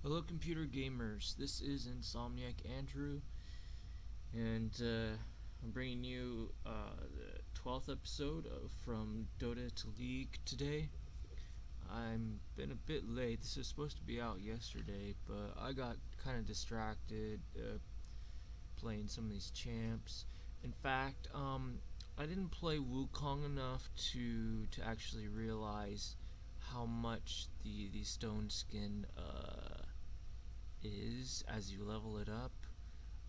Hello computer gamers, this is Insomniac Andrew, and I'm bringing you the 12th episode from Dota to League today. I'm been a bit late. This was supposed to be out yesterday, but I got kind of distracted playing some of these champs. In fact, I didn't play Wukong enough to actually realize how much the stone skin is as you level it up.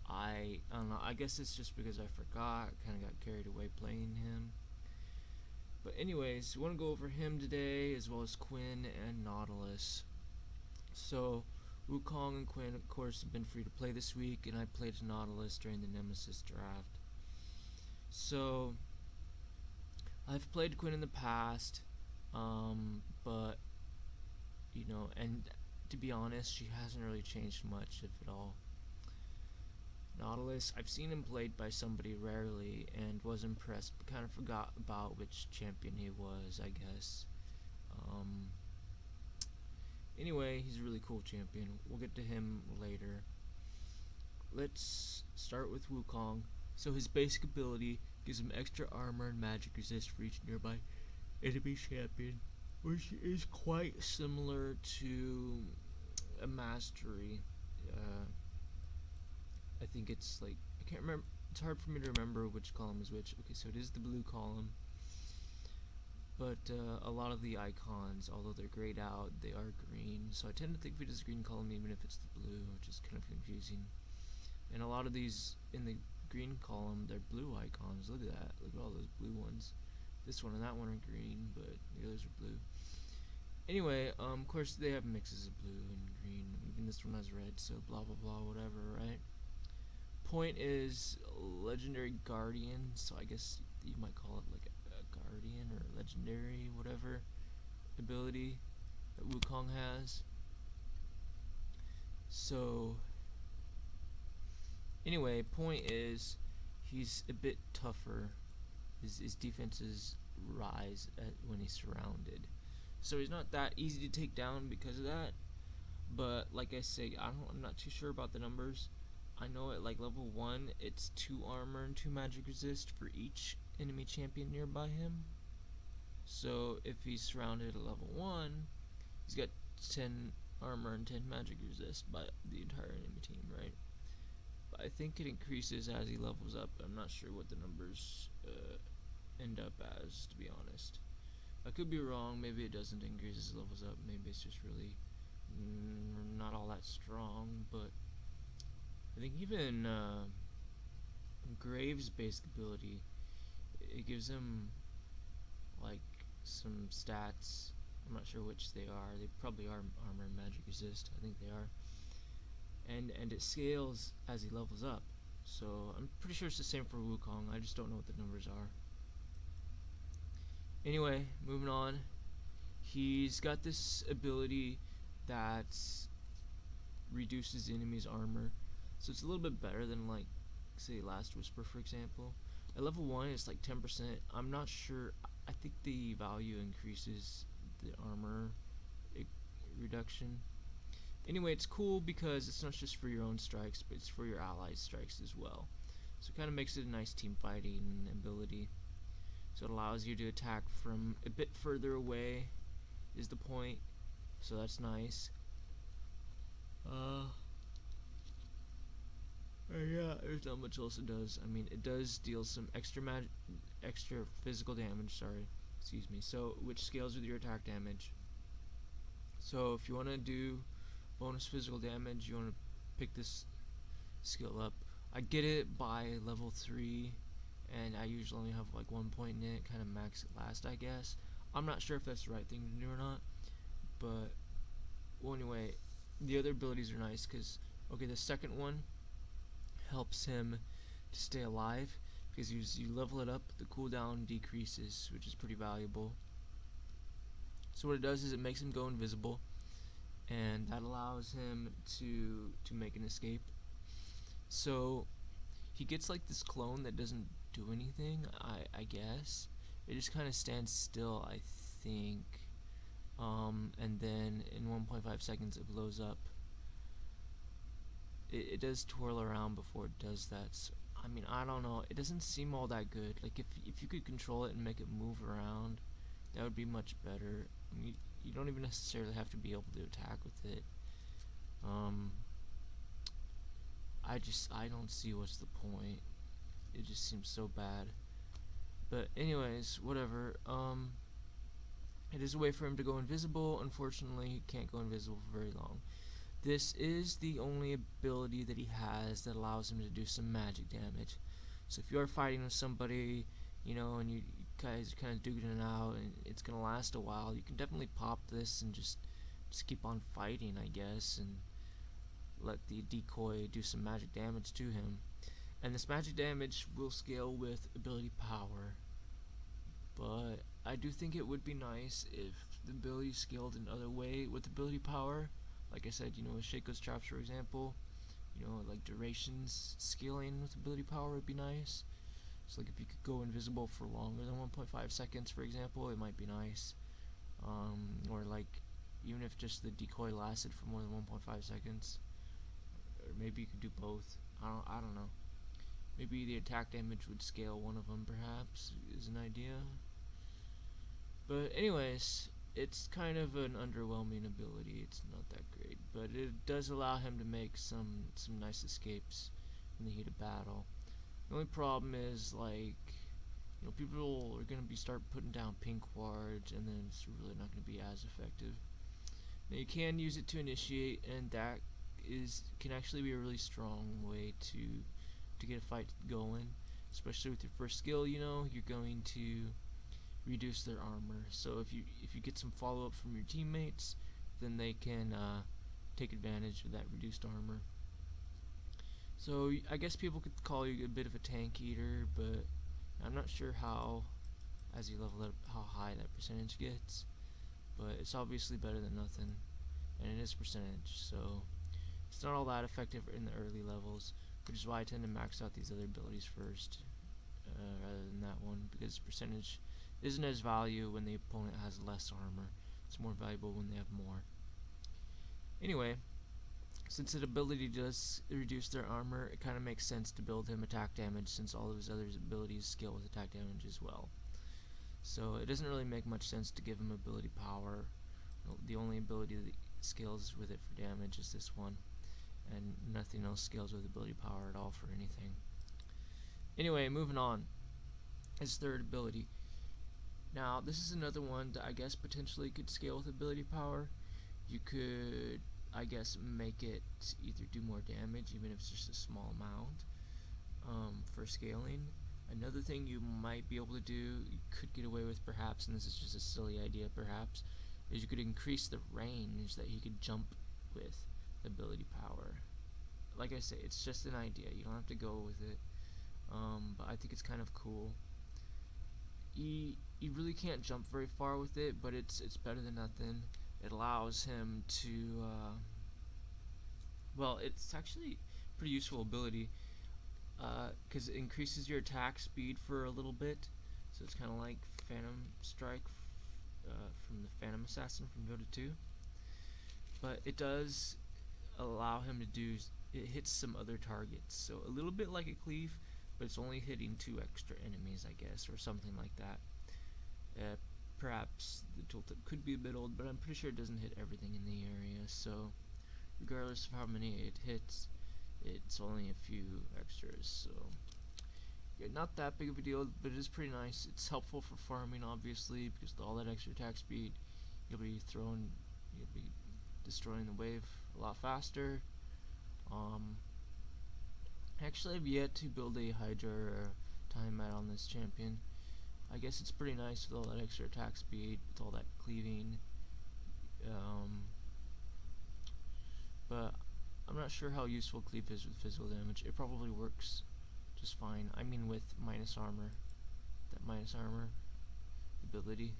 I don't know. I guess it's just because I forgot. Kind of got carried away playing him. But anyways, we want to go over him today, as well as Quinn and Nautilus. So Wukong and Quinn, of course, have been free to play this week, and I played Nautilus during the Nemesis draft. So I've played Quinn in the past, but you know, and to be honest, she hasn't really changed much, if at all. Nautilus, I've seen him played by somebody rarely and was impressed, but kind of forgot about which champion he was, I guess. Anyway, he's a really cool champion. We'll get to him later. Let's start with Wukong. So his basic ability gives him extra armor and magic resist for each nearby enemy champion, which is quite similar to a mastery. I think it's like, I can't remember, it's hard for me to remember which column is which. Okay, so it is the blue column, but a lot of the icons, although they're grayed out, they are green, so I tend to think of it as green column even if it's the blue, which is kind of confusing. And a lot of these in the green column, they're blue icons. Look at that, look at all those blue ones. This one and that one are green, but the others are blue. Anyway, of course they have mixes of blue and green, even this one has red, so blah blah blah, whatever, right? Point is legendary guardian, so I guess you might call it like a guardian or legendary whatever ability that Wukong has. So anyway, point is he's a bit tougher. His defenses rise when he's surrounded, so he's not that easy to take down because of that. But like I say, I'm not too sure about the numbers. I know at like level 1 it's 2 armor and 2 magic resist for each enemy champion nearby him. So if he's surrounded at level 1, he's got 10 armor and 10 magic resist by the entire enemy team, right? But I think it increases as he levels up. I'm not sure what the numbers end up as, to be honest. I could be wrong. Maybe it doesn't increase as it levels up. Maybe it's just really not all that strong, but I think even Graves' basic ability, it gives him like some stats. I'm not sure which they are. They probably are armor and magic resist. I think they are. And it scales as he levels up. So I'm pretty sure it's the same for Wukong. I just don't know what the numbers are. Anyway, moving on. He's got this ability that reduces the enemy's armor. So it's a little bit better than, like, say, Last Whisper, for example. At level 1, it's like 10%. I'm not sure. I think the value increases the armor reduction. Anyway, it's cool because it's not just for your own strikes, but it's for your allies' strikes as well. So it kind of makes it a nice team fighting ability. So it allows you to attack from a bit further away, is the point. So that's nice. Yeah, there's not much else it does. I mean, it does deal some extra physical damage. Sorry, excuse me. So, which scales with your attack damage. So, if you want to do bonus physical damage, you want to pick this skill up. I get it by level 3, and I usually only have like 1 point in it, kind of max it last, I guess. I'm not sure if that's the right thing to do or not, but well, anyway, the other abilities are nice because, okay, the second one helps him to stay alive because you level it up, the cooldown decreases, which is pretty valuable. So what it does is it makes him go invisible, and that allows him to make an escape. So he gets like this clone that doesn't do anything, I guess. It just kind of stands still, I think. And then in 1.5 seconds it blows up. it does twirl around before it does that. So, I mean, I don't know. It doesn't seem all that good. Like if you could control it and make it move around, that would be much better. I mean, you don't even necessarily have to be able to attack with it. I don't see what's the point. It just seems so bad. But anyways, whatever. It is a way for him to go invisible. Unfortunately, he can't go invisible for very long. This is the only ability that he has that allows him to do some magic damage. So if you are fighting with somebody, you know, and you guys are kind of duking it out, and it's gonna last a while, you can definitely pop this and just keep on fighting, I guess, and let the decoy do some magic damage to him. And this magic damage will scale with ability power, but I do think it would be nice if the ability scaled another way with ability power. Like I said, you know, with Shaco's traps, for example, you know, like durations scaling with ability power would be nice. So like if you could go invisible for longer than 1.5 seconds, for example, it might be nice. Or like even if just the decoy lasted for more than 1.5 seconds, or maybe you could do both. I don't know. Maybe the attack damage would scale one of them, perhaps, is an idea. But anyways, it's kind of an underwhelming ability. It's not that great, but it does allow him to make some nice escapes in the heat of battle. The only problem is, like, you know, people are gonna start putting down pink wards, and then it's really not gonna be as effective. Now you can use it to initiate, and that can actually be a really strong way to get a fight going, especially with your first skill. You know, you're going to reduce their armor. So if you get some follow up from your teammates, then they can take advantage of that reduced armor. So I guess people could call you a bit of a tank eater, but I'm not sure how, as you level up, how high that percentage gets. But it's obviously better than nothing, and it is percentage, so it's not all that effective in the early levels, which is why I tend to max out these other abilities first, rather than that one, because percentage isn't as valuable when the opponent has less armor. It's more valuable when they have more. Anyway, since that ability does reduce their armor, it kind of makes sense to build him attack damage, since all of his other abilities scale with attack damage as well. So it doesn't really make much sense to give him ability power. The only ability that scales with it for damage is this one, and nothing else scales with ability power at all for anything. Anyway, moving on. His third ability. Now, this is another one that I guess potentially could scale with ability power. You could, I guess, make it either do more damage, even if it's just a small amount, for scaling. Another thing you might be able to do, you could get away with perhaps, and this is just a silly idea perhaps, is you could increase the range that he could jump with ability power. Like I say, it's just an idea. You don't have to go with it, but I think it's kind of cool. He really can't jump very far with it, but it's better than nothing. It allows him to, well, it's actually a pretty useful ability, because it increases your attack speed for a little bit. So it's kind of like Phantom Strike from the Phantom Assassin from Dota 2. But it does allow him to do, it hits some other targets. So a little bit like a cleave, but it's only hitting 2 extra enemies, I guess, or something like that. Perhaps the tooltip could be a bit old, but I'm pretty sure it doesn't hit everything in the area. So regardless of how many it hits, it's only a few extras. So yeah, not that big of a deal, but it is pretty nice. It's helpful for farming, obviously, because with all that extra attack speed, you'll be destroying the wave a lot faster. Actually, I've yet to build a Hydra or time mat on this champion. I guess it's pretty nice with all that extra attack speed, with all that cleaving. But I'm not sure how useful cleave is with physical damage. It probably works just fine. I mean with minus armor. That minus armor ability.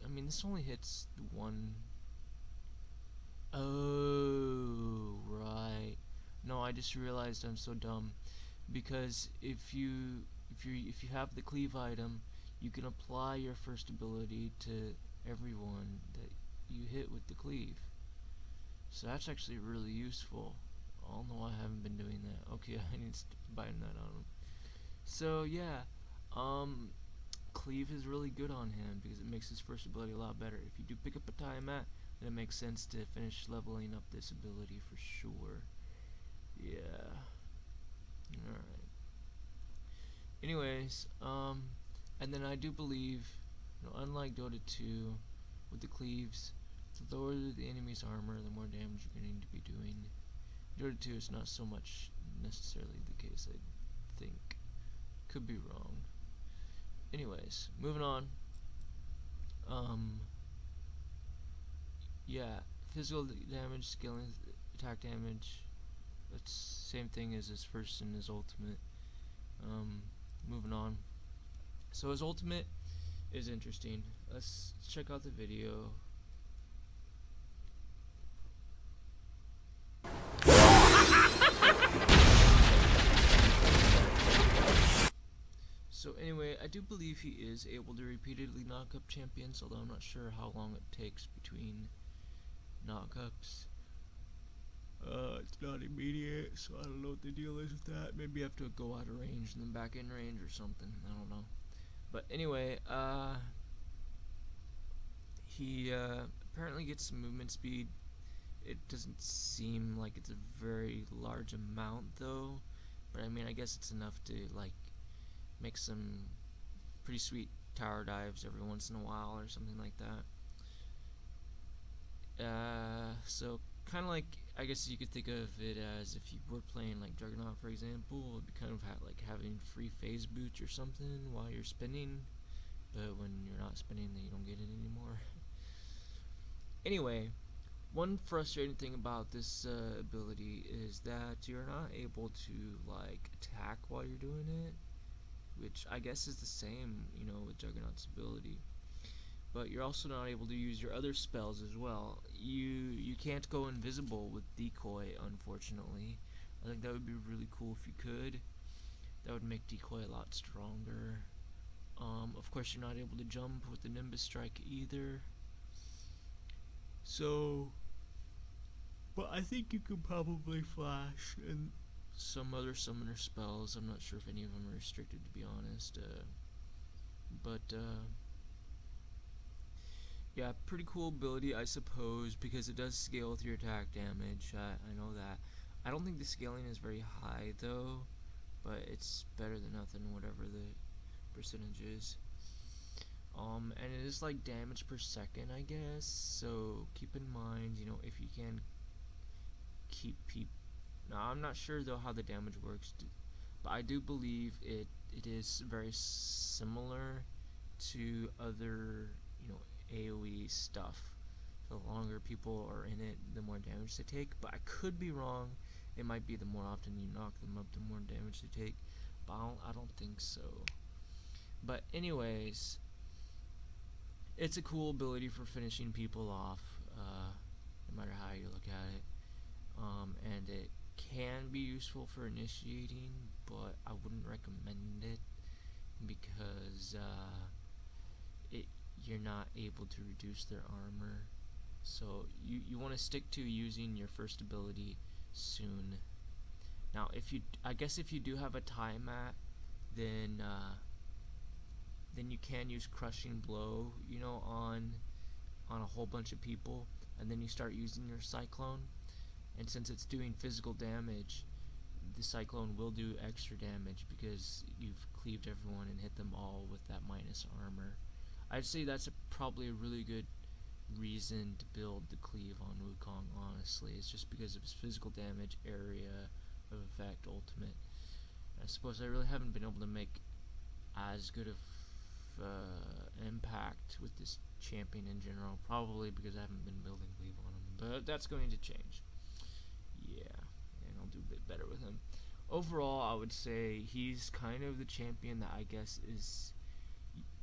I mean, this only hits one. Oh, right. No, I just realized I'm so dumb. Because if you have the cleave item, you can apply your first ability to everyone that you hit with the cleave. So that's actually really useful. don't know why I haven't been doing that. Okay, I need to buy that on him. So yeah, cleave is really good on him because it makes his first ability a lot better. If you do pick up a tie mat, then it makes sense to finish leveling up this ability for sure. Yeah. Alright. Anyways, and then I do believe, unlike Dota 2, with the cleaves, the lower the enemy's armor, the more damage you're going to be doing. Dota 2 is not so much necessarily the case, I think. Could be wrong. Anyways, moving on. Yeah, physical damage, scaling, attack damage. That's same thing as his first and his ultimate. Moving on. So his ultimate is interesting. Let's check out the video. So anyway, I do believe he is able to repeatedly knock up champions, although I'm not sure how long it takes between knockups. It's not immediate, so I don't know what the deal is with that. Maybe you have to go out of range and then back in range or something. I don't know. But anyway, he apparently gets some movement speed. It doesn't seem like it's a very large amount though, but I mean I guess it's enough to like make some pretty sweet tower dives every once in a while or something like that. So kind of like, I guess you could think of it as if you were playing like Juggernaut, for example. It'd be kind of like having free phase boots or something while you're spinning, but when you're not spinning then you don't get it anymore. Anyway, one frustrating thing about this ability is that you're not able to like attack while you're doing it, which I guess is the same, with Juggernaut's ability. But you're also not able to use your other spells as well. You can't go invisible with Decoy, unfortunately. I think that would be really cool if you could. That would make Decoy a lot stronger. Of course, you're not able to jump with the Nimbus Strike either. So, but I think you could probably flash and some other summoner spells. I'm not sure if any of them are restricted, to be honest. Yeah, pretty cool ability, I suppose, because it does scale with your attack damage. I know that. I don't think the scaling is very high, though, but it's better than nothing, whatever the percentage is. And it is like damage per second, I guess, so keep in mind, if you can keep people. Now, I'm not sure, though, how the damage works, but I do believe it is very similar to other, AoE stuff. The longer people are in it, the more damage they take, but I could be wrong. It might be the more often you knock them up, the more damage they take, but I don't think so. But anyways, it's a cool ability for finishing people off, no matter how you look at it. And it can be useful for initiating, but I wouldn't recommend it because you're not able to reduce their armor. So you want to stick to using your first ability soon. Now, I guess if you do have a tie mat, then you can use Crushing Blow, on a whole bunch of people, and then you start using your Cyclone. And since it's doing physical damage, the Cyclone will do extra damage because you've cleaved everyone and hit them all with that minus armor. I'd say that's probably a really good reason to build the cleave on Wukong, honestly. It's just because of his physical damage, area of effect, ultimate. I suppose I really haven't been able to make as good of an impact with this champion in general, probably because I haven't been building cleave on him, but that's going to change. Yeah, and I'll do a bit better with him. Overall, I would say he's kind of the champion that I guess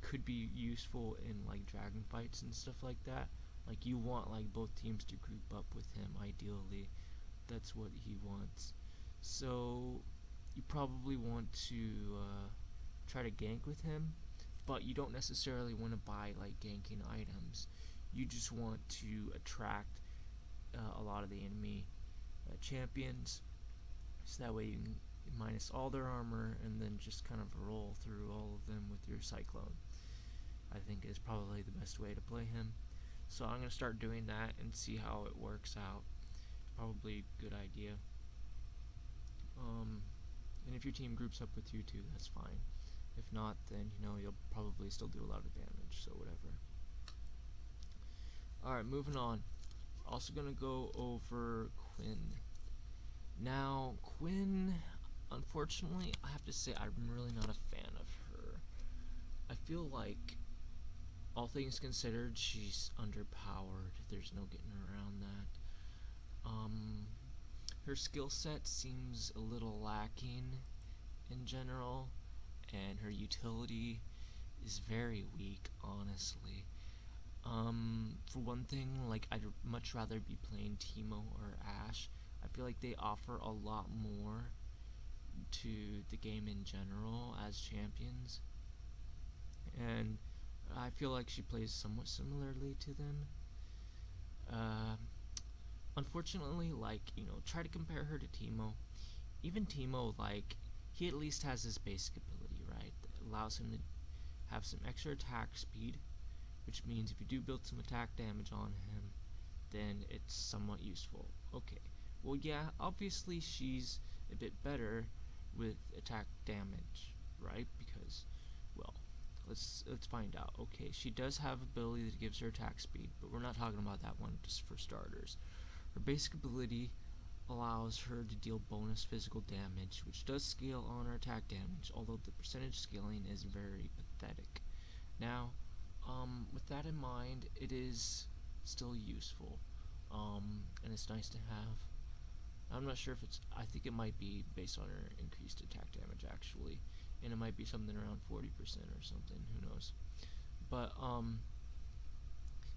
could be useful in like dragon fights and stuff like that. Like you want like both teams to group up with him, ideally. That's what he wants. So you probably want to try to gank with him, but you don't necessarily want to buy like ganking items. You just want to attract a lot of the enemy champions So that way you can minus all their armor and then just kind of roll through all of them with your Cyclone. I think is probably the best way to play him. So I'm going to start doing that and see how it works out. Probably a good idea. And if your team groups up with you too, that's fine. If not, then you'll probably still do a lot of damage, so whatever. Alright, moving on. Also gonna go over Quinn. Now, Quinn, unfortunately, I have to say I'm really not a fan of her. I feel like, all things considered, she's underpowered. There's no getting around that. Her skill set seems a little lacking in general, and her utility is very weak, honestly. For one thing, like, I'd much rather be playing Teemo or Ashe. I feel like they offer a lot more to the game in general as champions, and I feel like she plays somewhat similarly to them. Unfortunately, like, try to compare her to Teemo. Even Teemo, like, he at least has his basic ability, right? That allows him to have some extra attack speed, which means if you do build some attack damage on him, then it's somewhat useful. Okay, well, yeah, obviously she's a bit better with attack damage, right? Because, well, let's find out. Okay, she does have ability that gives her attack speed, but we're not talking about that one just for starters. Her basic ability allows her to deal bonus physical damage, which does scale on her attack damage, although the percentage scaling is very pathetic. Now, with that in mind, it is still useful, and it's nice to have. I'm not sure if it's, I think it might be based on her increased attack damage, actually, and it might be something around 40% or something, who knows. But,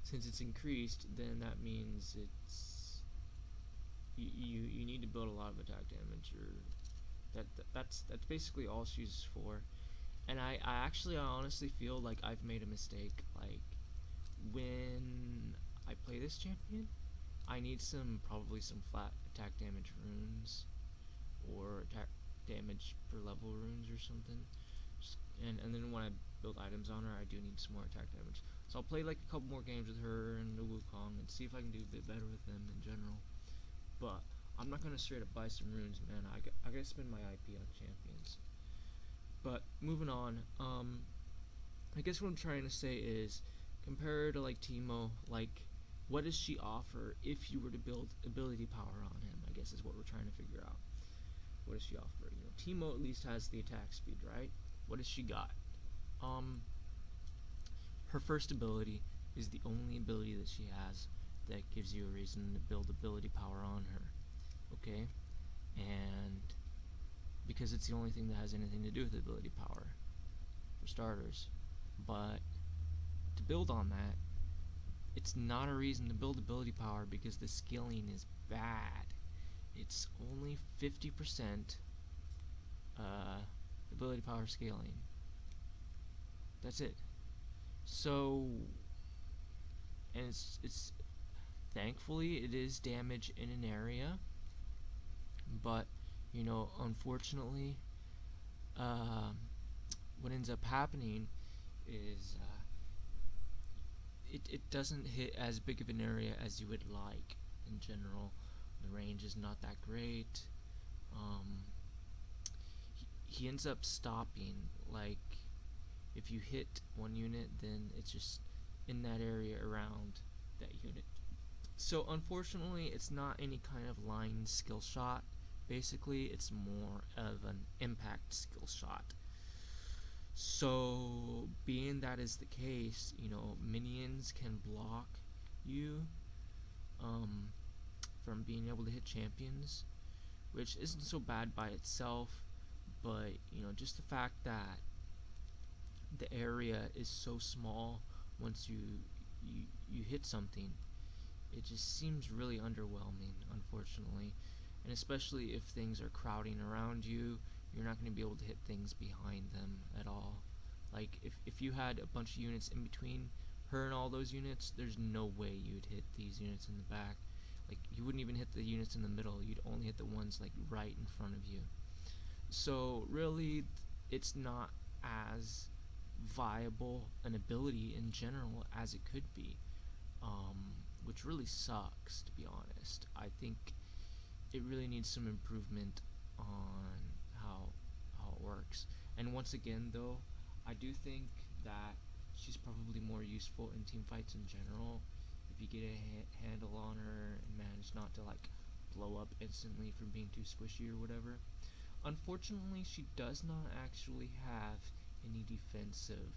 since it's increased, then that means it's, you need to build a lot of attack damage, or that's basically all she's for. And I honestly feel like I've made a mistake. Like, when I play this champion, I need probably some flat attack damage runes, or attack damage per level runes or something. And then when I build items on her, I do need some more attack damage. So I'll play like a couple more games with her and the Wukong and see if I can do a bit better with them in general. But I'm not gonna straight up buy some runes, man. I gotta spend my IP on champions. But moving on, I guess what I'm trying to say is, compare her to like Teemo, like, what does she offer if you were to build ability power on him? I guess is what we're trying to figure out. What does she offer? Teemo at least has the attack speed, right? What does she got? Her first ability is the only ability that she has that gives you a reason to build ability power on her. Okay? And because it's the only thing that has anything to do with ability power, for starters. But to build on that, it's not a reason to build ability power because the scaling is bad. It's only 50% ability power scaling. That's it. So, and it's thankfully it is damage in an area, but unfortunately, what ends up happening is it doesn't hit as big of an area as you would like in general. The range is not that great. He ends up stopping. Like, if you hit one unit, then it's just in that area around that unit. So unfortunately, it's not any kind of line skill shot. Basically, it's more of an impact skill shot. So, being that is the case, minions can block you from being able to hit champions, which isn't so bad by itself, but just the fact that the area is so small once you hit something, it just seems really underwhelming, unfortunately. And especially if things are crowding around you, you're not going to be able to hit things behind them at all. Like, if you had a bunch of units in between her and all those units, there's no way you'd hit these units in the back. Like, you wouldn't even hit the units in the middle, you'd only hit the ones like right in front of you. So really, it's not as viable an ability in general as it could be, which really sucks, to be honest. I think it really needs some improvement on how it works. And once again, though, I do think that she's probably more useful in team fights in general. If you get a handle on her and manage not to like blow up instantly from being too squishy or whatever. Unfortunately, she does not actually have any defensive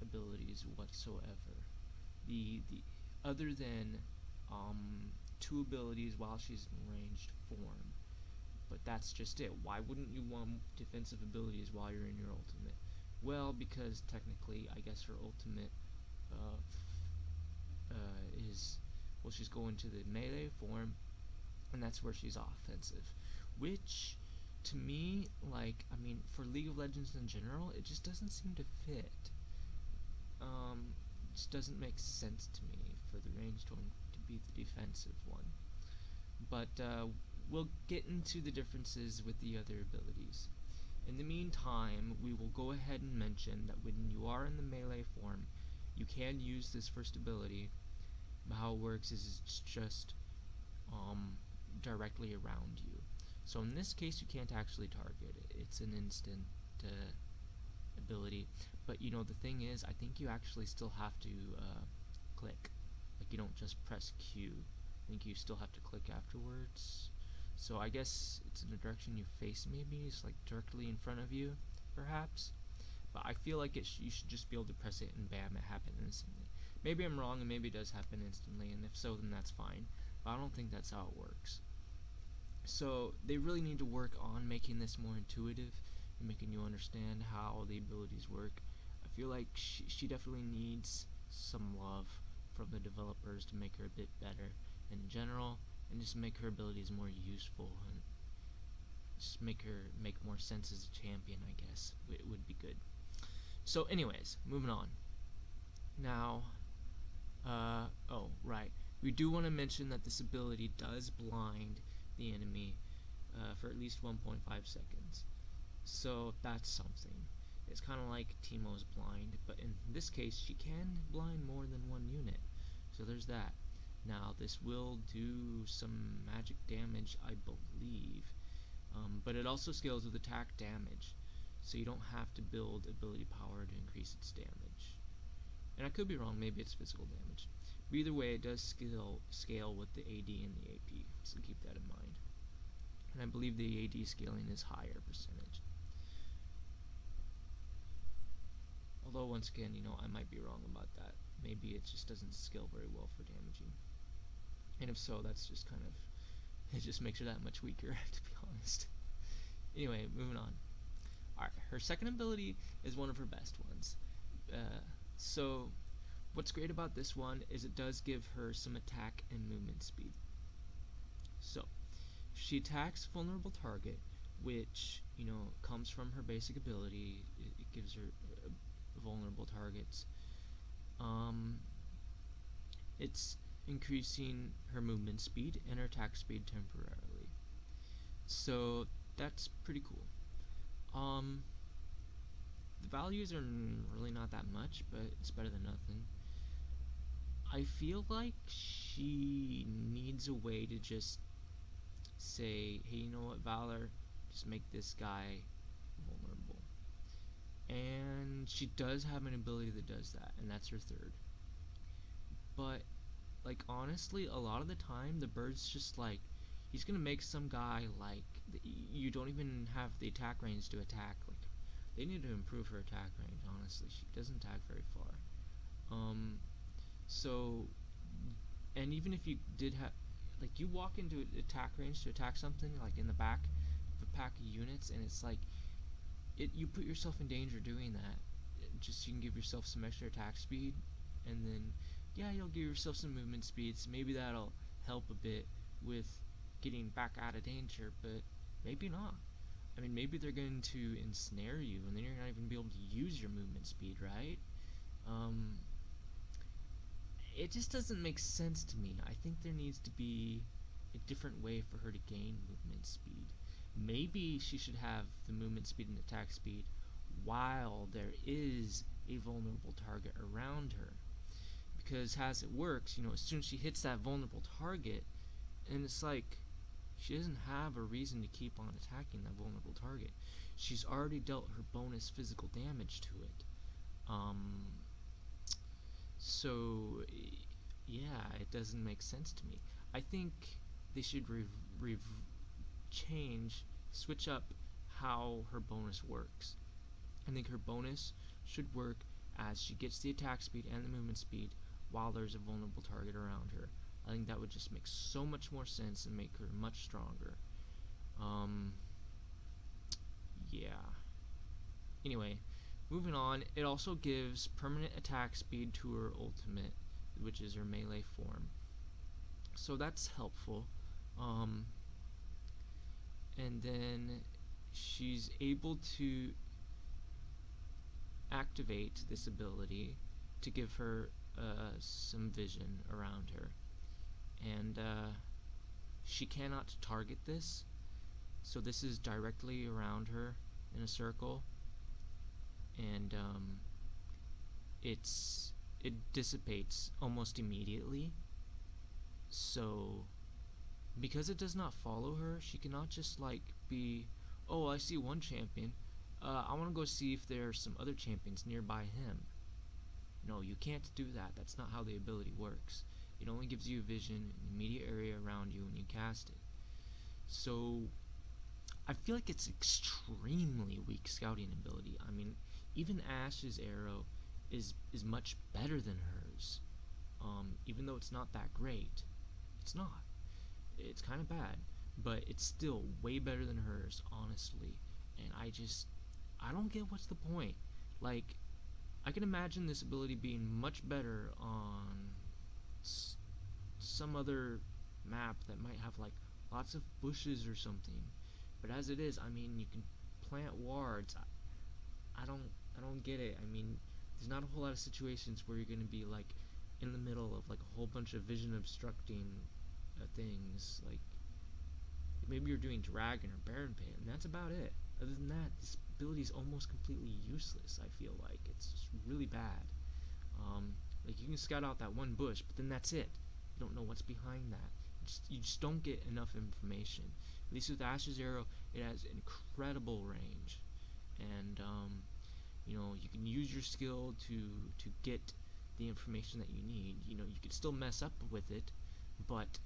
abilities whatsoever. The other than two abilities while she's in ranged form, but that's just it. Why wouldn't you want defensive abilities while you're in your ultimate? Well, because technically, I guess her ultimate is, well, she's going to the melee form, and that's where she's offensive, which to me, like, I mean, for League of Legends in general, it just doesn't seem to fit. It just doesn't make sense to me for the ranged one to be the defensive one. But we'll get into the differences with the other abilities. In the meantime, we will go ahead and mention that when you are in the melee form, you can use this first ability, but how it works is it's just directly around you. So in this case, you can't actually target it. It's an instant ability. But you know, the thing is, I think you actually still have to click. Like, you don't just press Q. I think you still have to click afterwards. So I guess it's in the direction you face, maybe. It's like directly in front of you, perhaps. But I feel like you should just be able to press it and bam, it happened instantly. Maybe I'm wrong and maybe it does happen instantly, and if so, then that's fine. But I don't think that's how it works. So they really need to work on making this more intuitive and making you understand how the abilities work. I feel like she definitely needs some love from the developers to make her a bit better in general, and just make her abilities more useful and just make her make more sense as a champion, I guess. It would be good. So anyways, moving on. Now, oh, right. We do want to mention that this ability does blind the enemy for at least 1.5 seconds. So that's something. It's kind of like Teemo's blind, but in this case, she can blind more than one unit. So there's that. Now, this will do some magic damage, I believe, but it also scales with attack damage, so you don't have to build ability power to increase its damage. And I could be wrong, maybe it's physical damage. But either way, it does scale with the AD and the AP, so keep that in mind. And I believe the AD scaling is higher percentage. Although, once again, you know, I might be wrong about that. Maybe it just doesn't scale very well for damaging. And if so, that's just kind of, it just makes her that much weaker, to be honest. Anyway, moving on. Alright, her second ability is one of her best ones. So, what's great about this one is it does give her some attack and movement speed. So, if she attacks a vulnerable target, which, you know, comes from her basic ability, it gives her vulnerable targets. It's increasing her movement speed and her attack speed temporarily. So that's pretty cool. The values are really not that much, but it's better than nothing. I feel like she needs a way to just say, hey, you know what, Valor, just make this guy vulnerable. And she does have an ability that does that, and that's her third. But, like, honestly, a lot of the time, the bird's just like, he's gonna make some guy, like, you don't even have the attack range to attack. Like, they need to improve her attack range, honestly. She doesn't attack very far. So, and even if you did have, like, you walk into attack range to attack something, like, in the back of a pack of units, and it's like, you put yourself in danger doing that. Just so you can give yourself some extra attack speed, and then, yeah, you'll give yourself some movement speed, so maybe that'll help a bit with getting back out of danger, but maybe not. I mean, maybe they're going to ensnare you, and then you're not even be able to use your movement speed, right? it just doesn't make sense to me. I think there needs to be a different way for her to gain movement speed. Maybe she should have the movement speed and attack speed while there is a vulnerable target around her. Because as it works, as soon as she hits that vulnerable target, and it's like she doesn't have a reason to keep on attacking that vulnerable target. She's already dealt her bonus physical damage to it. So yeah, it doesn't make sense to me. I think they should switch up how her bonus works. I think her bonus should work as she gets the attack speed and the movement speed while there's a vulnerable target around her. I think that would just make so much more sense and make her much stronger. Yeah. Anyway, moving on, it also gives permanent attack speed to her ultimate, which is her melee form. So that's helpful. And then she's able to activate this ability to give her some vision around her. And she cannot target this, so this is directly around her in a circle, and it dissipates almost immediately. So because it does not follow her, she cannot just be, oh, I see one champion, I want to go see if there's some other champions nearby him. No, you can't do that. That's not how the ability works. It only gives you vision in the immediate area around you when you cast it. So I feel like it's extremely weak scouting ability. I mean, even Ash's arrow is much better than hers. Even though it's not that great. It's not. It's kind of bad, but it's still way better than hers, honestly. And I don't get what's the point. I can imagine this ability being much better on some other map that might have lots of bushes or something. But as it is, I mean, you can plant wards. I don't get it. I mean, there's not a whole lot of situations where you're going to be in the middle of a whole bunch of vision obstructing things. Maybe you're doing dragon or baron pit, and that's about it. Other than that, this ability is almost completely useless. I feel like it's just really bad. You can scout out that one bush, but then that's it. You don't know what's behind that. You just don't get enough information. At least with Ash's arrow, it has incredible range, and you can use your skill to get the information that you need. You could still mess up with it, but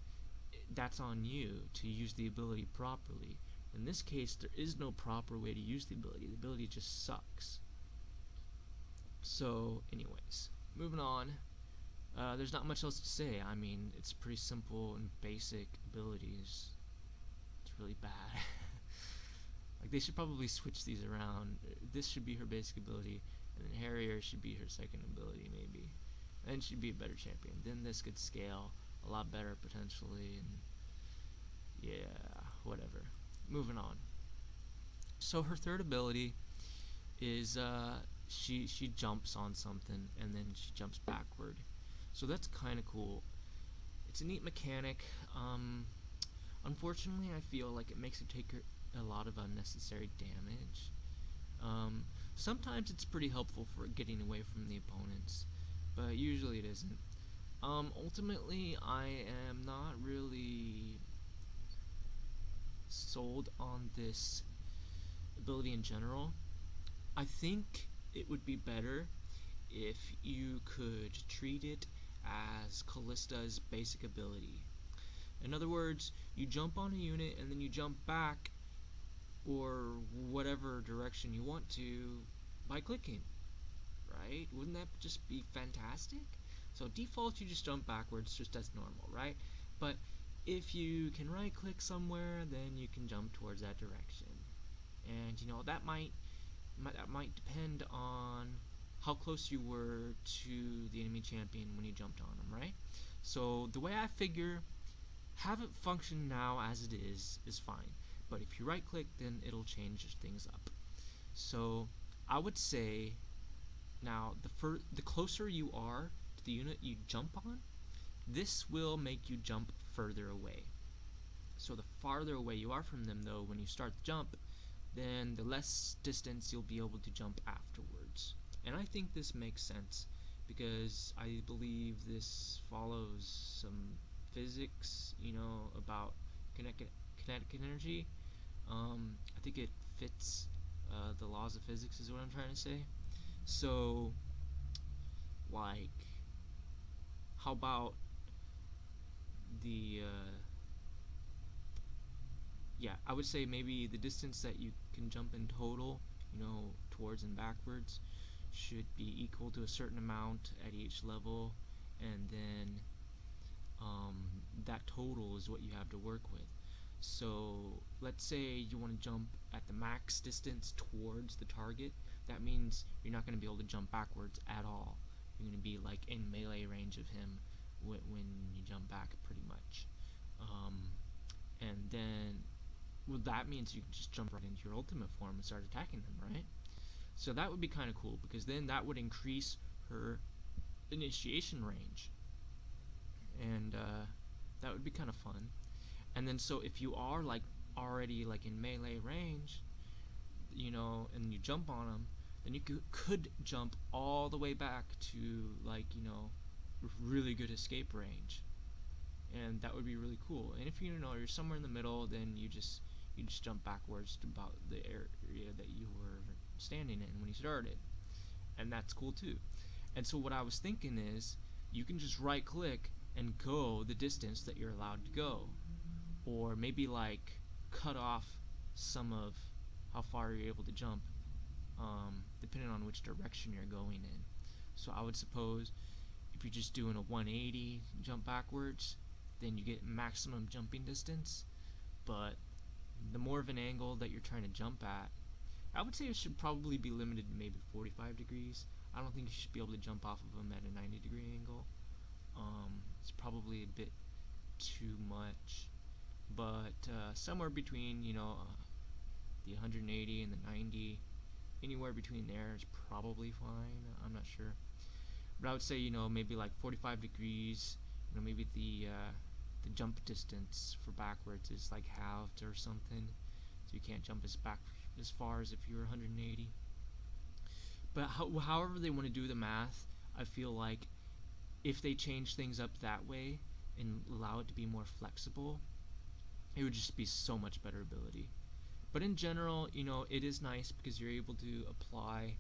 that's on you to use the ability properly. In this case, there is no proper way to use the ability. The ability just sucks. So, anyways, moving on. There's not much else to say. I mean, it's pretty simple and basic abilities. It's really bad. They should probably switch these around. This should be her basic ability, and then Harrier should be her second ability, maybe. And she'd be a better champion. Then this could scale a lot better, potentially, and yeah, whatever. Moving on. So her third ability is she jumps on something and then she jumps backward. So that's kind of cool. It's a neat mechanic. Unfortunately, I feel like it makes her take a lot of unnecessary damage. Sometimes it's pretty helpful for getting away from the opponents, but usually it isn't. Ultimately, I am not really sold on this ability in general. I think it would be better if you could treat it as Callista's basic ability. In other words, you jump on a unit and then you jump back or whatever direction you want to by clicking, right? Wouldn't that just be fantastic? So default, you just jump backwards just as normal, right? But if you can right click somewhere, then you can jump towards that direction. And that might depend on how close you were to the enemy champion when you jumped on them, right? So the way I figure, have it function now as it is fine. But if you right click, then it'll change things up. So I would say now the closer you are to the unit you jump on, this will make you jump further away. So the farther away you are from them, though, when you start the jump, then the less distance you'll be able to jump afterwards. And I think this makes sense because I believe this follows some physics, about kinetic energy. I think it fits the laws of physics is what I'm trying to say. So, like, how about the I would say maybe the distance that you can jump in total, towards and backwards, should be equal to a certain amount at each level, and then that total is what you have to work with. So let's say you want to jump at the max distance towards the target. That means you're not going to be able to jump backwards at all. You're going to be like in melee range of him when you jump back, pretty much. And then, well, that means you can just jump right into your ultimate form and start attacking them, right? So that would be kind of cool, because then that would increase her initiation range, and that would be kind of fun. And then, so if you are like already like in melee range, and you jump on them, then you could jump all the way back to like really good escape range, and that would be really cool. And if you're somewhere in the middle, then you just jump backwards to about the area that you were standing in when you started, and that's cool too. And so what I was thinking is, you can just right click and go the distance that you're allowed to go, or maybe like cut off some of how far you're able to jump, depending on which direction you're going in. So I would suppose if you're just doing a 180 jump backwards, then you get maximum jumping distance. But the more of an angle that you're trying to jump at, I would say it should probably be limited to maybe 45 degrees. I don't think you should be able to jump off of them at a 90-degree angle. It's probably a bit too much, but somewhere between the 180 and the 90, anywhere between there is probably fine. I'm not sure, but I would say maybe like 45 degrees. Maybe the jump distance for backwards is like halved or something, so you can't jump as far as if you were 180. But however they want to do the math, I feel like if they change things up that way and allow it to be more flexible, it would just be so much better ability. But in general, it is nice because you're able to apply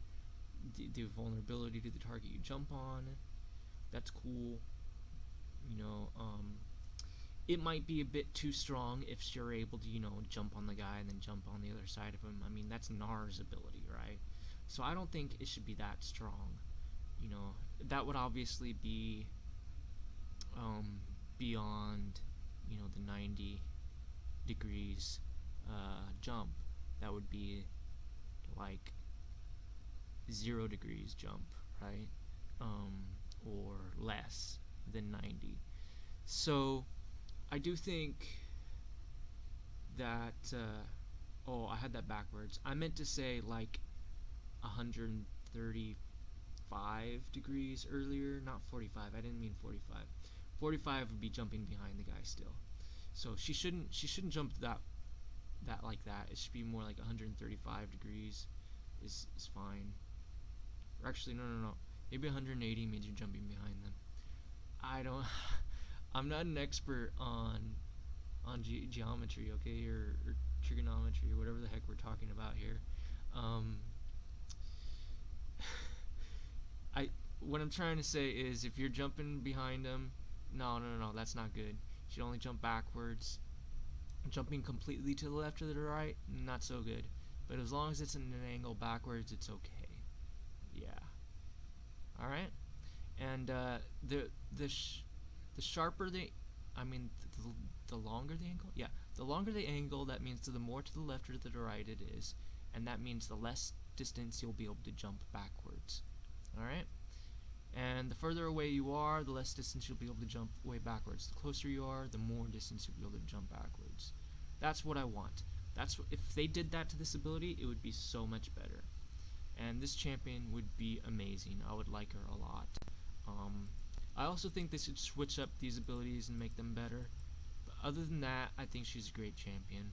the vulnerability to the target you jump on. That's cool. It might be a bit too strong if you're able to, jump on the guy and then jump on the other side of him. I mean, that's Nar's ability, right? So I don't think it should be that strong. That would obviously be beyond, the 90 degrees jump. That would be like 0 degrees jump, right? Or less than 90. So I do think that I had that backwards. I meant to say like 135 degrees earlier, not 45. I didn't mean 45. 45 would be jumping behind the guy still. So she shouldn't jump that like that. It should be more like 135 degrees is fine. Or actually, no. Maybe 180 means you're jumping behind them. I'm not an expert on geometry, okay, or trigonometry, or whatever the heck we're talking about here. What I'm trying to say is, if you're jumping behind them, no, that's not good. You should only jump backwards. Jumping completely to the left or the right, not so good. But as long as it's in an angle backwards, it's okay. Yeah. All right. And the sharper the longer the angle. Yeah, the longer the angle, that means the more to the left or to the right it is, and that means the less distance you'll be able to jump backwards. All right. And the further away you are, the less distance you'll be able to jump way backwards. The closer you are, the more distance you'll be able to jump backwards. That's what I want. If they did that to this ability, it would be so much better. And this champion would be amazing. I would like her a lot. I also think they should switch up these abilities and make them better. But other than that, I think she's a great champion.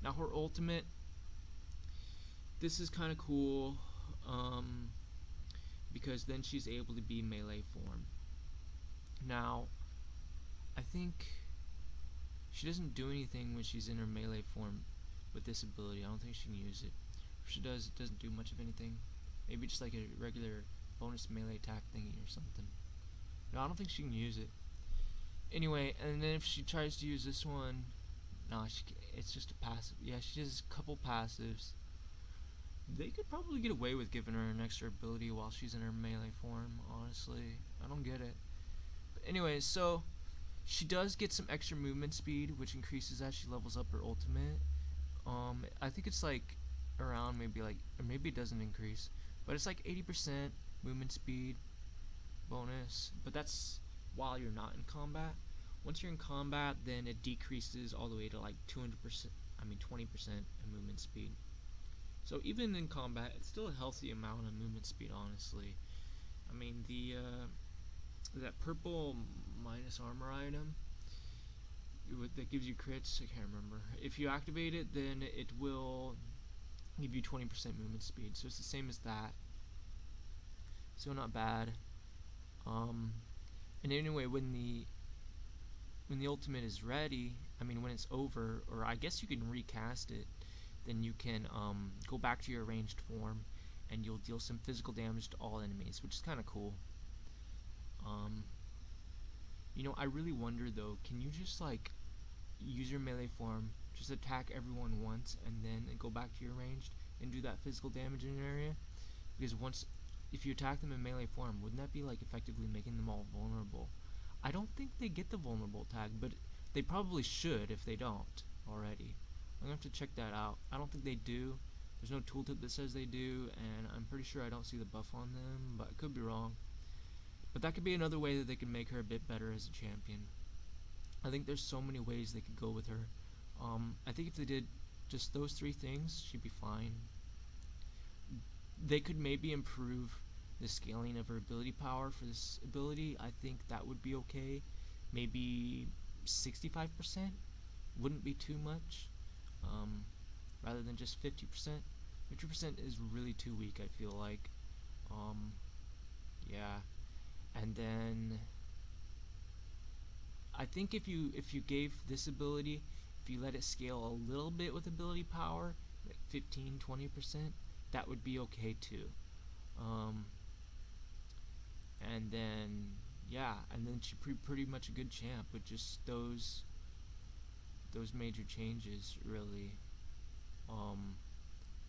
Now her ultimate, this is kind of cool, because then she's able to be melee form. Now, I think she doesn't do anything when she's in her melee form with this ability. I don't think she can use it. If she does, it doesn't do much of anything. Maybe just like a regular bonus melee attack thingy or something. No, I don't think she can use it. Anyway, and then if she tries to use this one, no, it's just a passive. Yeah, she has a couple passives. They could probably get away with giving her an extra ability while she's in her melee form, honestly. I don't get it. But anyway, so she does get some extra movement speed, which increases as she levels up her ultimate. I think it's like around maybe like, or maybe it doesn't increase, but it's like 80% movement speed bonus, but that's while you're not in combat. Once you're in combat, then it decreases all the way to like 20% in movement speed. So even in combat, it's still a healthy amount of movement speed, honestly. I mean, that purple minus armor item that gives you crits, I can't remember. If you activate it, then it will give you 20% movement speed. So it's the same as that. So not bad. And anyway, when the ultimate is ready, I mean when it's over, or I guess you can recast it, then you can go back to your ranged form and you'll deal some physical damage to all enemies, which is kind of cool. You know, I really wonder though, can you just like use your melee form, just attack everyone once and then go back to your ranged and do that physical damage in an area? Because if you attack them in melee form, wouldn't that be like effectively making them all vulnerable? I don't think they get the vulnerable tag, but they probably should if they don't already. I'm gonna have to check that out. I don't think they do. There's no tooltip that says they do, and I'm pretty sure I don't see the buff on them, but I could be wrong. But that could be another way that they could make her a bit better as a champion. I think there's so many ways they could go with her. I think if they did just those three things, she'd be fine. They could maybe improve the scaling of her ability power for this ability. I think that would be okay. Maybe 65% wouldn't be too much, rather than just 50%. 50% is really too weak, I feel like. Yeah. And then I think if you gave this ability, if you let it scale a little bit with ability power, like 15-20%, that would be okay too. And then yeah, and then she's pretty much a good champ with just those major changes, really.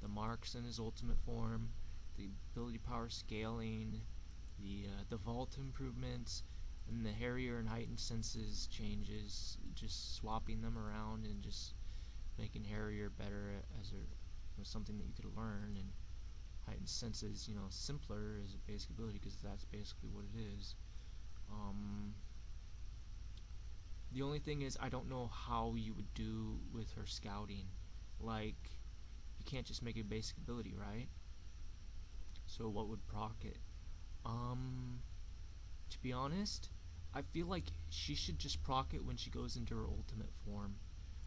The marks in his ultimate form, the ability power scaling, the vault improvements, and the Harrier and heightened senses changes, just swapping them around and just making Harrier better as something that you could learn, and heightened senses, simpler as a basic ability because that's basically what it is. The only thing is I don't know how you would do with her scouting. Like, you can't just make a basic ability, right? So what would proc it? To be honest, I feel like she should just proc it when she goes into her ultimate form.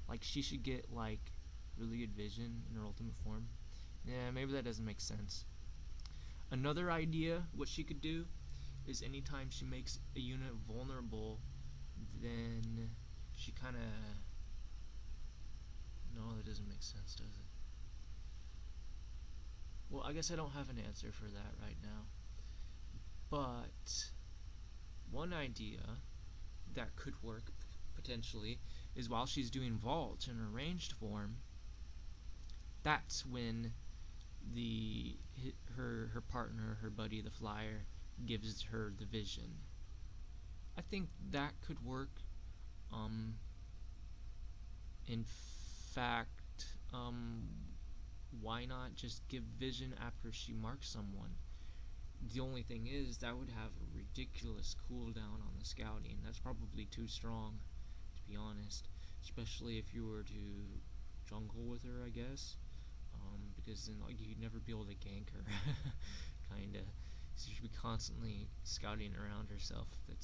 Like, she should get like really good vision in her ultimate form. Yeah, maybe that doesn't make sense. Another idea, what she could do, is anytime she makes a unit vulnerable, then she kind of... No, that doesn't make sense, does it? Well, I guess I don't have an answer for that right now. But one idea that could work potentially is while she's doing vault in her ranged form, that's when her partner, her buddy, the flyer, gives her the vision. I think that could work. In fact, why not just give vision after she marks someone? The only thing is that would have a ridiculous cooldown on the scouting. That's probably too strong, to be honest, especially if you were to jungle with her, I guess, because then you'd never be able to gank her, kinda. She should be constantly scouting around herself. That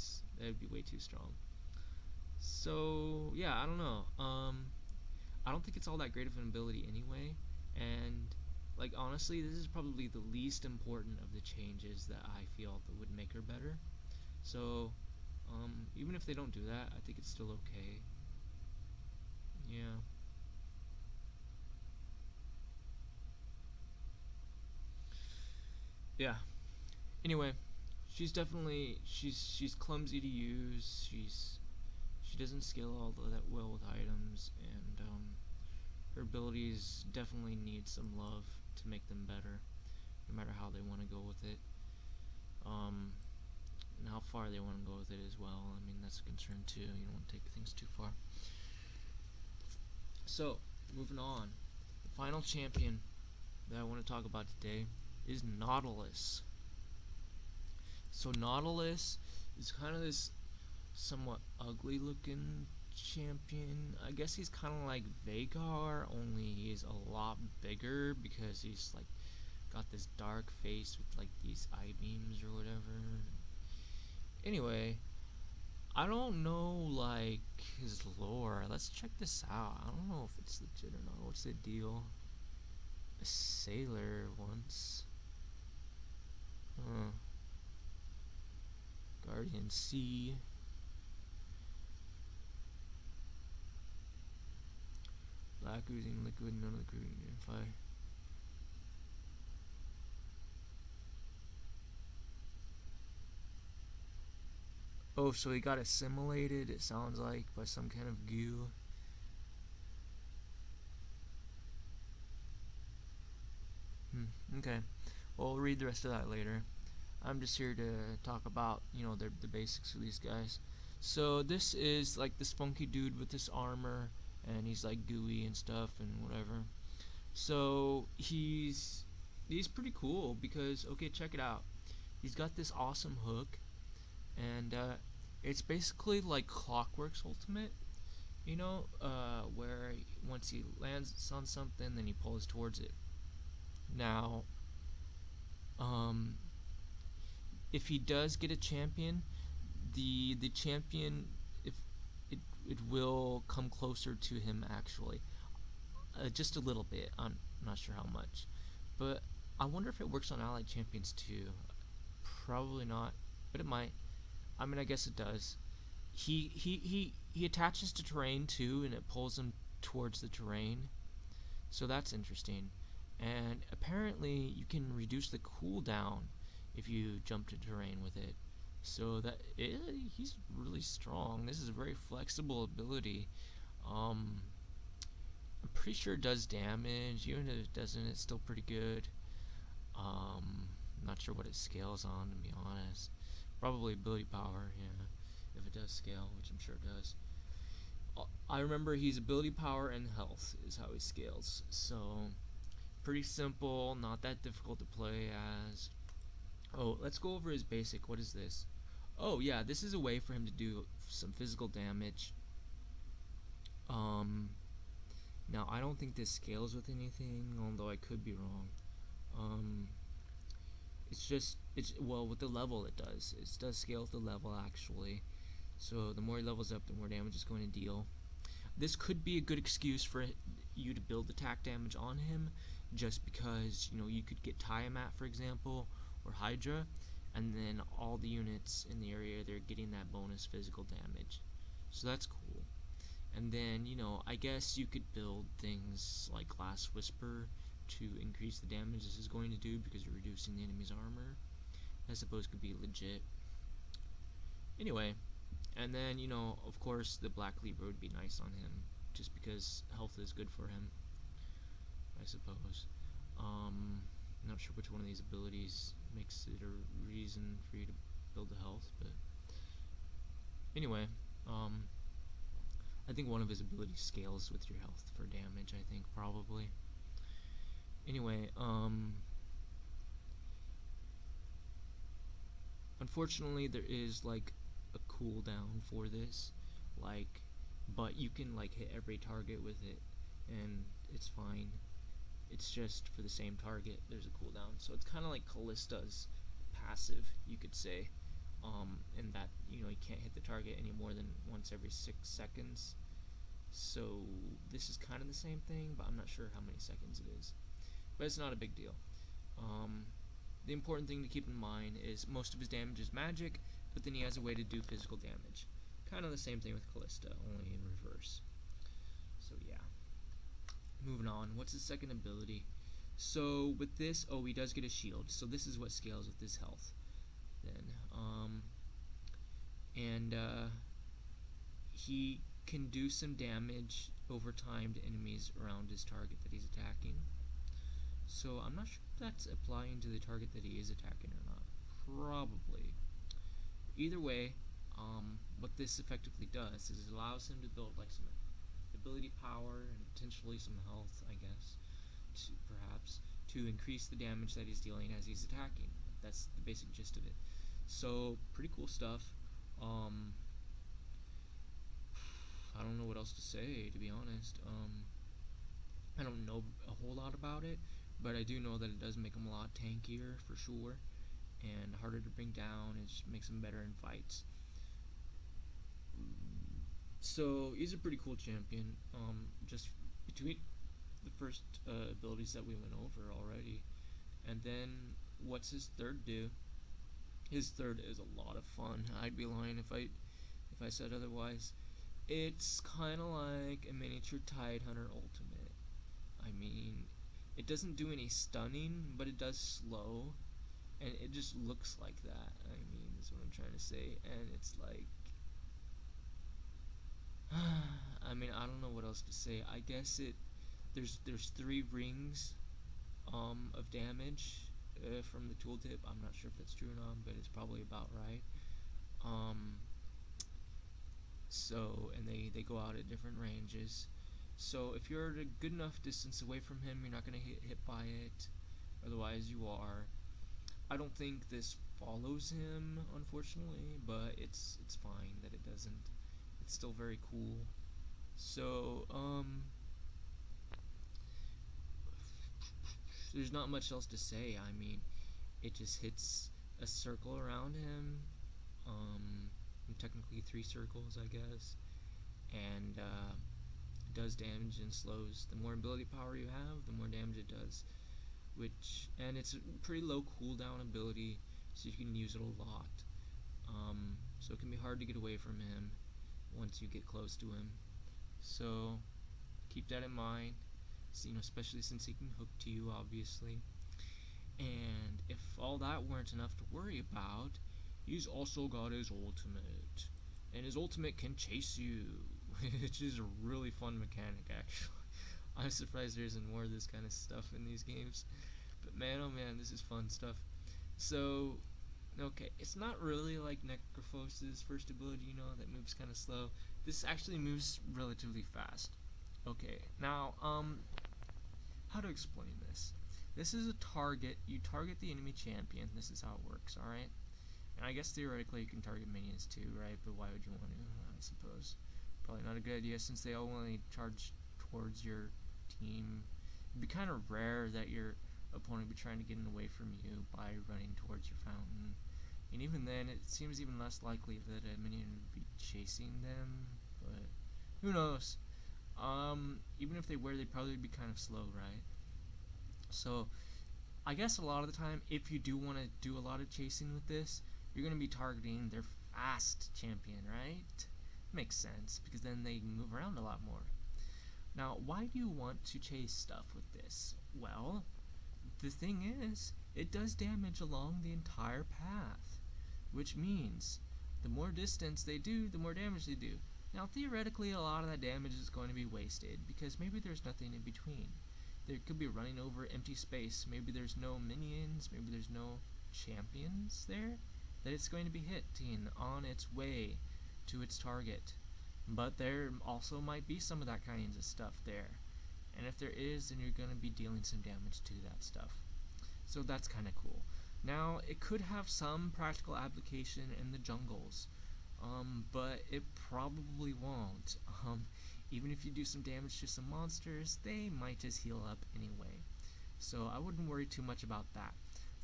would be way too strong. So yeah, I don't know. I don't think it's all that great of an ability anyway, and like honestly, this is probably the least important of the changes that I feel that would make her better. So even if they don't do that, I think it's still okay. Yeah. Yeah. Anyway, she's clumsy to use. She doesn't scale all that well with items, and her abilities definitely need some love to make them better, no matter how they want to go with it. And how far they want to go with it as well. I mean, that's a concern too. You don't want to take things too far. So, moving on. The final champion that I want to talk about today is Nautilus. So Nautilus is kind of this somewhat ugly looking champion. I guess he's kind of like Vagar, only he's a lot bigger because he's like got this dark face with like these eye beams or whatever. Anyway, I don't know like his lore. Let's check this out. I don't know if it's legit or not. What's the deal? A sailor once. Huh. Guardian Sea. Black oozing liquid, none of the crew can identify. Oh, so he got assimilated, it sounds like, by some kind of goo. Okay. Well, we'll read the rest of that later. I'm just here to talk about, the basics of these guys. So this is like this funky dude with this armor, and he's like gooey and stuff and whatever. So he's pretty cool because, okay, check it out. He's got this awesome hook, and it's basically like Clockwork's ultimate, where once he lands on something, then he pulls towards it. Now, if he does get a champion, the champion, if it will come closer to him actually, just a little bit. I'm not sure how much, but I wonder if it works on allied champions too. Probably not, but it might. I mean, I guess it does. He attaches to terrain too, and it pulls him towards the terrain. So that's interesting. And apparently, you can reduce the cooldown if you jump to terrain with it. So he's really strong. This is a very flexible ability. I'm pretty sure it does damage. Even if it doesn't, it's still pretty good. Not sure what it scales on, to be honest. Probably ability power, yeah. If it does scale, which I'm sure it does. I remember he's ability power and health is how he scales. So, pretty simple, not that difficult to play as. Oh, let's go over his basic. What is this? Oh, yeah, this is a way for him to do some physical damage. Now, I don't think this scales with anything, although I could be wrong. Well, with the level it does. It does scale with the level, actually. So, the more he levels up, the more damage it's going to deal. This could be a good excuse for you to build attack damage on him, just because, you could get Tiamat, for example, or Hydra, and then all the units in the area, they're getting that bonus physical damage. So that's cool. And then, I guess you could build things like Glass Whisper to increase the damage this is going to do because you're reducing the enemy's armor. I suppose could be legit. Anyway, and then, of course, the Black Libra would be nice on him, just because health is good for him, I suppose. Not sure which one of these abilities makes it a reason for you to build the health, but anyway, I think one of his abilities scales with your health for damage, I think, probably. Anyway, unfortunately there is like a cooldown for this, but you can hit every target with it, and it's fine. It's just for the same target there's a cooldown, so it's kind of like Callista's passive, you could say, in that you can't hit the target any more than once every 6 seconds. So this is kind of the same thing, but I'm not sure how many seconds it is. But it's not a big deal. The important thing to keep in mind is most of his damage is magic, but then he has a way to do physical damage. Kind of the same thing with Callista, only in reverse. So yeah. Moving on, what's his second ability? So with this, he does get a shield. So this is what scales with his health. Then, he can do some damage over time to enemies around his target that he's attacking. So I'm not sure if that's applying to the target that he is attacking or not. Probably. Either way, what this effectively does is it allows him to build like some ability power and potentially some health, I guess, perhaps, to increase the damage that he's dealing as he's attacking. That's the basic gist of it. So, pretty cool stuff. I don't know what else to say, to be honest. I don't know a whole lot about it, but I do know that it does make him a lot tankier, for sure, and harder to bring down. It just makes him better in fights. So, he's a pretty cool champion, just between the first abilities that we went over already. And then, what's his third do? His third is a lot of fun. I'd be lying if I said otherwise. It's kind of like a miniature Tidehunter ultimate. I mean, it doesn't do any stunning, but it does slow, and it just looks like that. I mean, that's what I'm trying to say. And it's like, I mean, I don't know what else to say. I guess there's 3 rings of damage from the tooltip. I'm not sure if that's true or not, but it's probably about right. So, and they go out at different ranges. So if you're at a good enough distance away from him, you're not going to get hit by it. Otherwise, you are. I don't think this follows him, unfortunately, but it's fine that it doesn't. It's still very cool. So, there's not much else to say. I mean, it just hits a circle around him, technically 3 circles, I guess, and does damage and slows. The more ability power you have, the more damage it does. And it's a pretty low cooldown ability, so you can use it a lot. So it can be hard to get away from him once you get close to him. So keep that in mind. So, especially since he can hook to you, obviously. And if all that weren't enough to worry about, he's also got his ultimate. And his ultimate can chase you, which is a really fun mechanic, actually. I'm surprised there isn't more of this kind of stuff in these games. But man, oh man, this is fun stuff. So, okay, it's not really like Necrophos' first ability, that moves kind of slow. This actually moves relatively fast. Okay, now, how to explain this? This is a target. You target the enemy champion. This is how it works, alright? And I guess theoretically you can target minions too, right? But why would you want to, I suppose? Probably not a good idea since they all only charge towards your team. It'd be kind of rare that your opponent would be trying to get away from you by running towards your fountain. And even then, it seems even less likely that a minion would be chasing them, but who knows? Even if they were, they'd probably be kind of slow, right? So, I guess a lot of the time, if you do want to do a lot of chasing with this, you're going to be targeting their fast champion, right? Makes sense, because then they move around a lot more. Now, why do you want to chase stuff with this? Well, the thing is, it does damage along the entire path, which means the more distance they do, the more damage they do. Now, theoretically, a lot of that damage is going to be wasted, because maybe there's nothing in between. There could be running over empty space. Maybe there's no minions, maybe there's no champions there, that it's going to be hitting on its way to its target. But there also might be some of that kinds of stuff there. And if there is, then you're going to be dealing some damage to that stuff. So that's kind of cool. Now, it could have some practical application in the jungles, but it probably won't. Even if you do some damage to some monsters, they might just heal up anyway. So I wouldn't worry too much about that.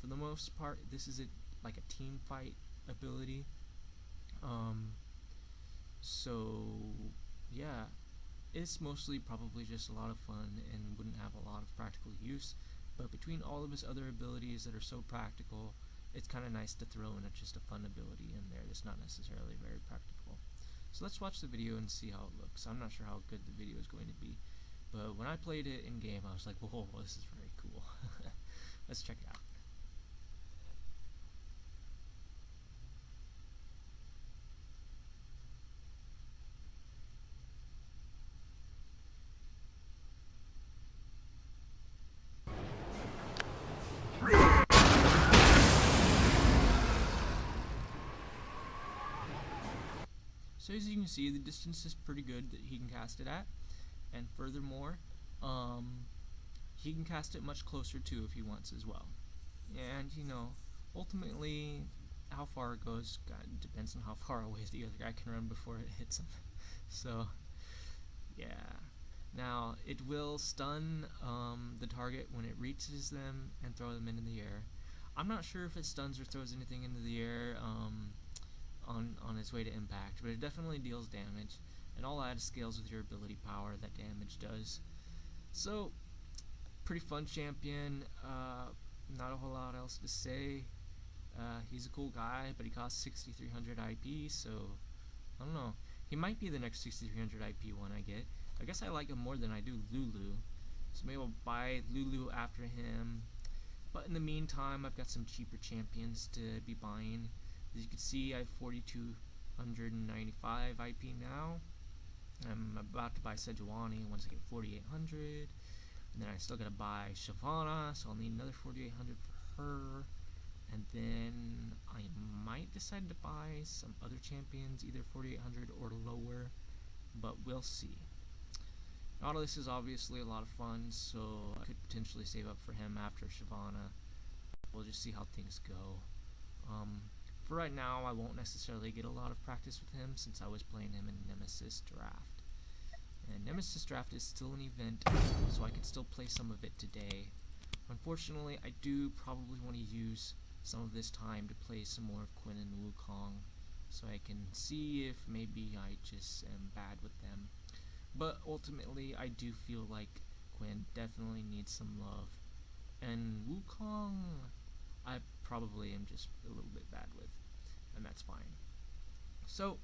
For the most part, this is like a team fight ability. So yeah, it's mostly probably just a lot of fun and wouldn't have a lot of practical use, but between all of his other abilities that are so practical, it's kind of nice to throw in just a fun ability in there that's not necessarily very practical. So let's watch the video and see how it looks. I'm not sure how good the video is going to be, but when I played it in game, I was like, whoa, this is very cool. Let's check it out. So as you can see, the distance is pretty good that he can cast it at, and furthermore, he can cast it much closer too if he wants as well. And you know, ultimately, how far it goes depends on how far away the other guy can run before it hits him. So yeah. Now it will stun the target when it reaches them and throw them into the air. I'm not sure if it stuns or throws anything into the air on its way to impact, but it definitely deals damage, and all that scales with your ability power that damage does. So pretty fun champion. Not a whole lot else to say. He's a cool guy, but he costs 6,300 IP, so I don't know. He might be the next 6,300 IP one I get. I guess I like him more than I do Lulu, so maybe I'll buy Lulu after him. But in the meantime, I've got some cheaper champions to be buying. As you can see, I have 4,295 IP now. I'm about to buy Sejuani once I get 4,800. And then I still gotta buy Shyvana, so I'll need another 4,800 for her. And then I might decide to buy some other champions, either 4,800 or lower, but we'll see. Nautilus is obviously a lot of fun, so I could potentially save up for him after Shyvana. We'll just see how things go. For right now, I won't necessarily get a lot of practice with him since I was playing him in Nemesis Draft. And Nemesis Draft is still an event, so I could still play some of it today. Unfortunately, I do probably want to use some of this time to play some more of Quinn and Wukong, so I can see if maybe I just am bad with them. But ultimately, I do feel like Quinn definitely needs some love, and Wukong, I probably am just a little bit bad with, and that's fine. So,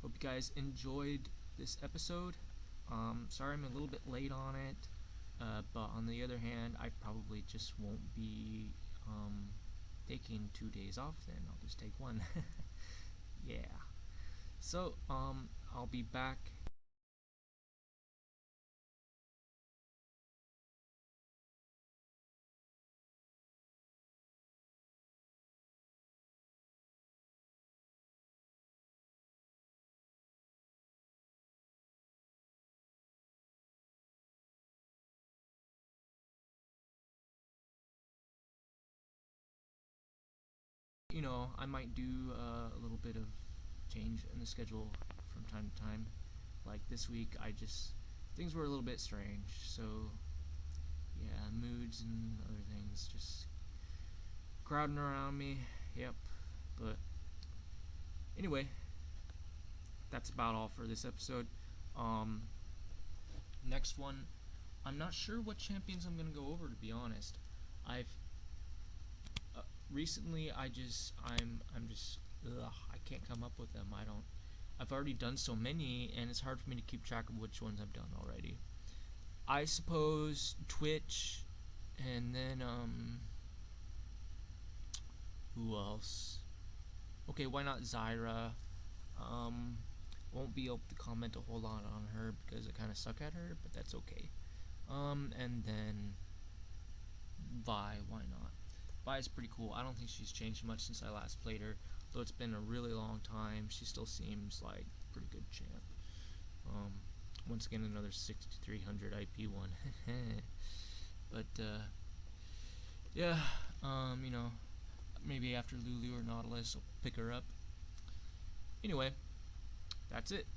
hope you guys enjoyed this episode. Sorry I'm a little bit late on it, but on the other hand, I probably just won't be taking 2 days off then. I'll just take one. Yeah. So, I'll be back. You know, I might do a little bit of change in the schedule from time to time. Like this week, things were a little bit strange, so yeah, moods and other things just crowding around me. Yep. But anyway, that's about all for this episode. Next one, I'm not sure what champions I'm gonna go over, to be honest. I've recently I'm just I can't come up with them. I've already done so many, and it's hard for me to keep track of which ones I've done already. I suppose Twitch, and then who else? Okay, why not Zyra? Won't be able to comment a whole lot on her because I kind of suck at her, but that's okay. And then Vi, why not? Vi is pretty cool. I don't think she's changed much since I last played her, though it's been a really long time. She still seems like a pretty good champ. Once again, another 6,300 IP one. But yeah, you know, maybe after Lulu or Nautilus, I'll pick her up. Anyway, that's it.